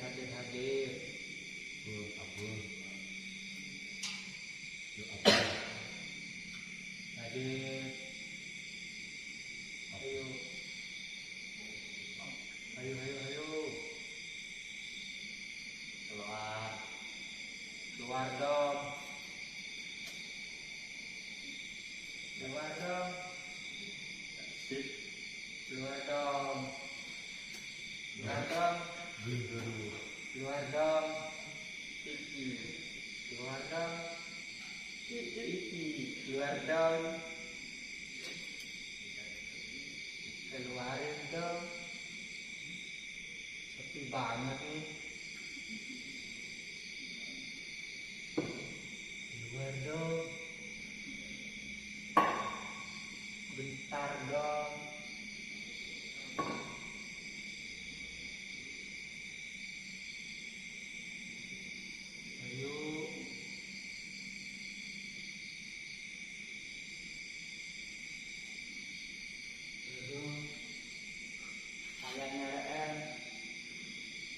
hadir. Apa? Yuk apa? Hadir. Ayo. Ayo. Keluar dong. Keluar dong. Sip. Keluar dong. Keluar dong. Guru. Keluar dong. Iki. Keluar dong. Iki. Keluar dong. Keluarin dong. Sepi banget nih. Keluar dong. Bentar dong. Ayo. Ayo. Kalian nyalain.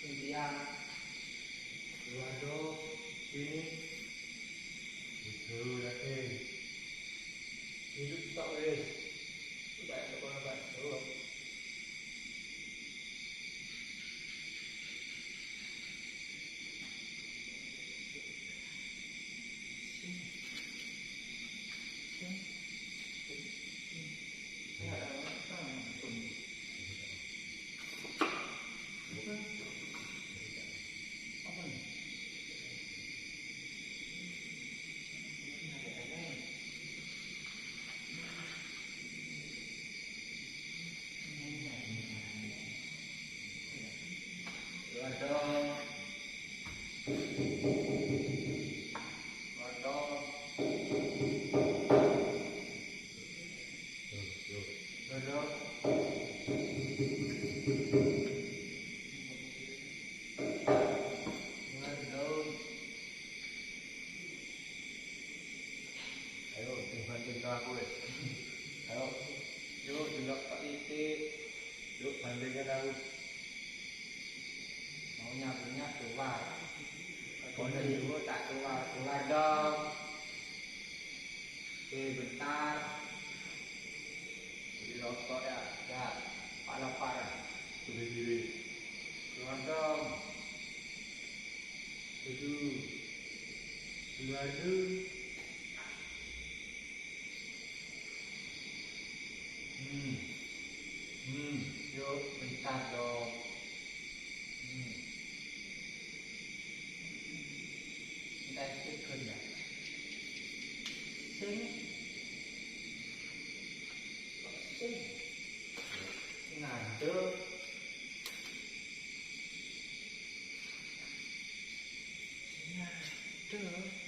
Gantian. Keluar dong. Sini. Itu yakin. Hidup tak wes. Udah ada apa tuh. Keluar dong. Keluar dong. Yuk. Keluar dong. Keluar dong. Ayo, bantuin aku wes. Ayo, Yuk, delok Pak Titik. yuk bandingkan aku. Maunya punya keluar. Kalau ibu tak keluar, keluar dong. Oke, bentar. Jadi rokok ya. Ya, Pak lapar. Sudah diri. Keluar dong. Duduk. Keluar dong. Yuk, bentar dong. Kita ikut ya. Sing. Sing. Ngaduk. Ngaduk.